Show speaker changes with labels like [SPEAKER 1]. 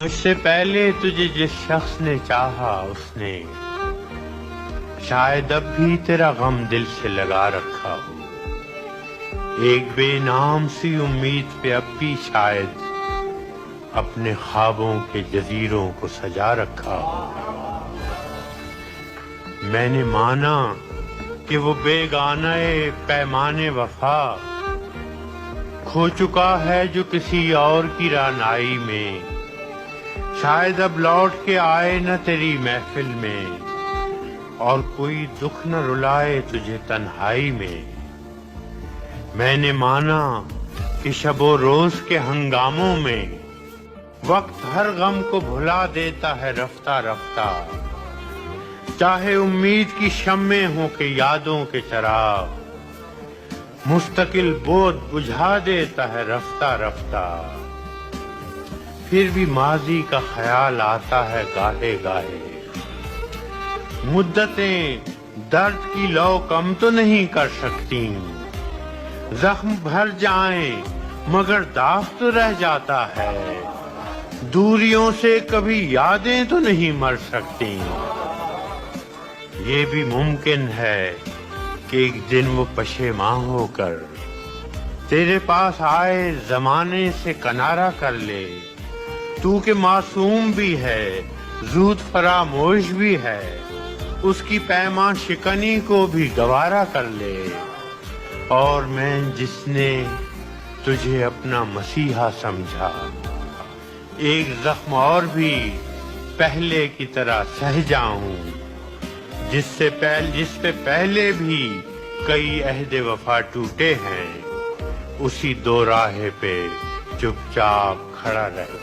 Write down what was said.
[SPEAKER 1] مجھ سے پہلے تجھے جس شخص نے چاہا اس نے شاید اب بھی تیرا غم دل سے لگا رکھا ہو۔ ایک بے نام سی امید پہ اب بھی شاید اپنے خوابوں کے جزیروں کو سجا رکھا ہو۔ میں نے مانا کہ وہ بیگانہ پیمانے وفا کھو چکا ہے جو کسی اور کی رعنائی میں، شاید اب لوٹ کے آئے نہ تیری محفل میں، اور کوئی دکھ نہ رلائے تجھے تنہائی میں۔ میں نے مانا کہ شب و روز کے ہنگاموں میں وقت ہر غم کو بھلا دیتا ہے رفتہ رفتہ، چاہے امید کی شمعیں ہوں کہ یادوں کے چراغ مستقل بود بجھا دیتا ہے رفتہ رفتہ۔ پھر بھی ماضی کا خیال آتا ہے گاہے گاہے، مدتیں درد کی لو کم تو نہیں کر سکتی، زخم بھر جائیں مگر داغ تو رہ جاتا ہے، دوریوں سے کبھی یادیں تو نہیں مر سکتی۔ یہ بھی ممکن ہے کہ ایک دن وہ پشیماں ہو کر تیرے پاس آئے، زمانے سے کنارہ کر لے، تو کہ معصوم بھی ہے زود فراموش بھی ہے، اس کی پیمان شکنی کو بھی گوارا کر لے، اور میں جس نے تجھے اپنا مسیحا سمجھا ایک زخم اور بھی پہلے کی طرح سہ جاؤں، جس پہ پہلے بھی کئی عہد وفا ٹوٹے ہیں، اسی دو راہ پہ چپ چاپ کھڑا رہ